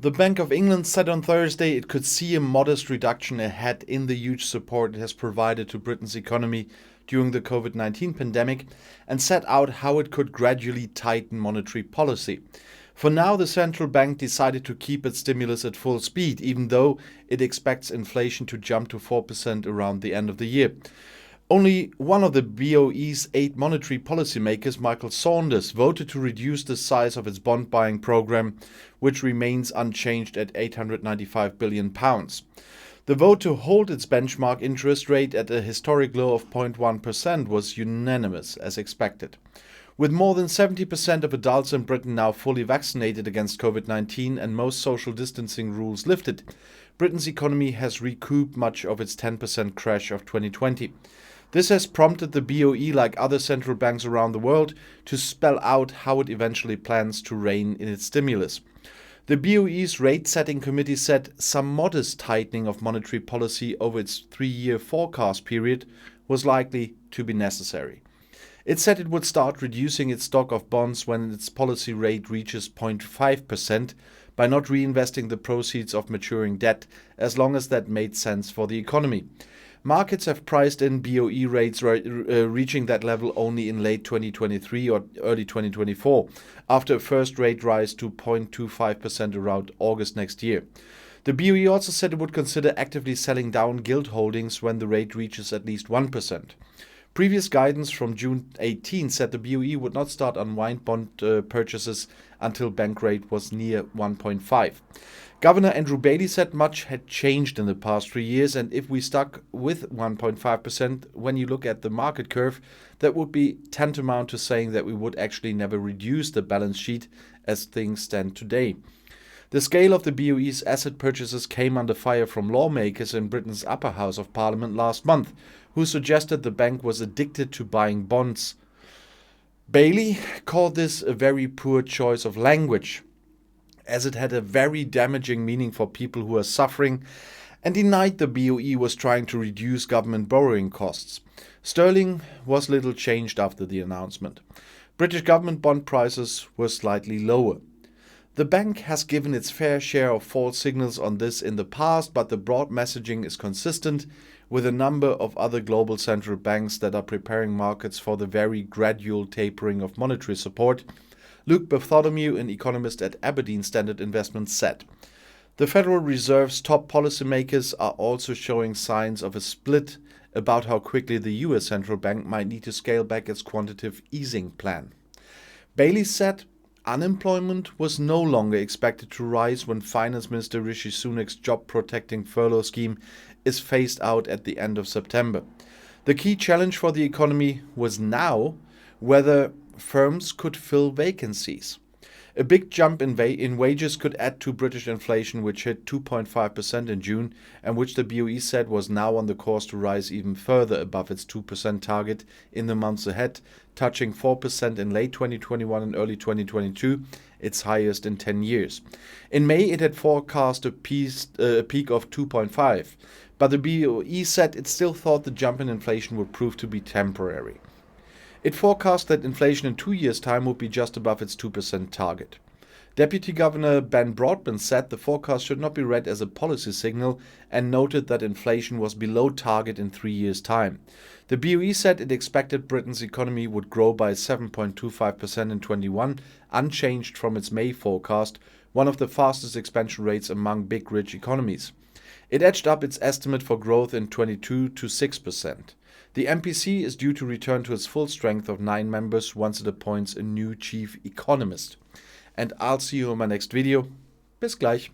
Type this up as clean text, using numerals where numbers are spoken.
The Bank of England said on Thursday it could see a modest reduction ahead in the huge support it has provided to Britain's economy during the COVID-19 pandemic and set out how it could gradually tighten monetary policy. For now, the central bank decided to keep its stimulus at full speed, even though it expects inflation to jump to 4% around the end of the year. Only one of the BOE's 8 monetary policymakers, Michael Saunders, voted to reduce the size of its bond buying program, which remains unchanged at £895 billion. The vote to hold its benchmark interest rate at a historic low of 0.1% was unanimous, as expected. With more than 70% of adults in Britain now fully vaccinated against COVID-19 and most social distancing rules lifted, Britain's economy has recouped much of its 10% crash of 2020. This has prompted the BOE, like other central banks around the world, to spell out how it eventually plans to rein in its stimulus. The BOE's rate-setting committee said some modest tightening of monetary policy over its 3-year forecast period was likely to be necessary. It said it would start reducing its stock of bonds when its policy rate reaches 0.5% by not reinvesting the proceeds of maturing debt, as long as that made sense for the economy. Markets have priced in BOE rates reaching that level only in late 2023 or early 2024, after a first rate rise to 0.25% around August next year. The BOE also said it would consider actively selling down gilt holdings when the rate reaches at least 1%. Previous guidance from June 18 said the BOE would not start unwind bond purchases until bank rate was near 1.5. Governor Andrew Bailey said much had changed in the past 3 years, and if we stuck with 1.5% when you look at the market curve, that would be tantamount to saying that we would actually never reduce the balance sheet as things stand today. The scale of the BOE's asset purchases came under fire from lawmakers in Britain's upper house of parliament last month, who suggested the bank was addicted to buying bonds. Bailey called this a very poor choice of language, as it had a very damaging meaning for people who are suffering, and denied the BOE was trying to reduce government borrowing costs. Sterling was little changed after the announcement. British government bond prices were slightly lower. The bank has given its fair share of false signals on this in the past, but the broad messaging is consistent with a number of other global central banks that are preparing markets for the very gradual tapering of monetary support. Luke Bartholomew, an economist at Aberdeen Standard Investments, said, "The Federal Reserve's top policymakers are also showing signs of a split about how quickly the US central bank might need to scale back its quantitative easing plan." Bailey said unemployment was no longer expected to rise when Finance Minister Rishi Sunak's job-protecting furlough scheme is phased out at the end of September. The key challenge for the economy was now whether firms could fill vacancies. A big jump in wages could add to British inflation, which hit 2.5% in June, and which the BOE said was now on the course to rise even further above its 2% target in the months ahead, touching 4% in late 2021 and early 2022, its highest in 10 years. In May, it had forecast a peak of 2.5, but the BOE said it still thought the jump in inflation would prove to be temporary. It forecast that inflation in 2 years' time would be just above its 2% target. Deputy Governor Ben Broadbent said the forecast should not be read as a policy signal and noted that inflation was below target in 3 years' time. The BOE said it expected Britain's economy would grow by 7.25% in 21, unchanged from its May forecast, one of the fastest expansion rates among big rich economies. It edged up its estimate for growth in 22 to 6%. The MPC is due to return to its full strength of 9 members once it appoints a new chief economist. And I'll see you in my next video. Bis gleich.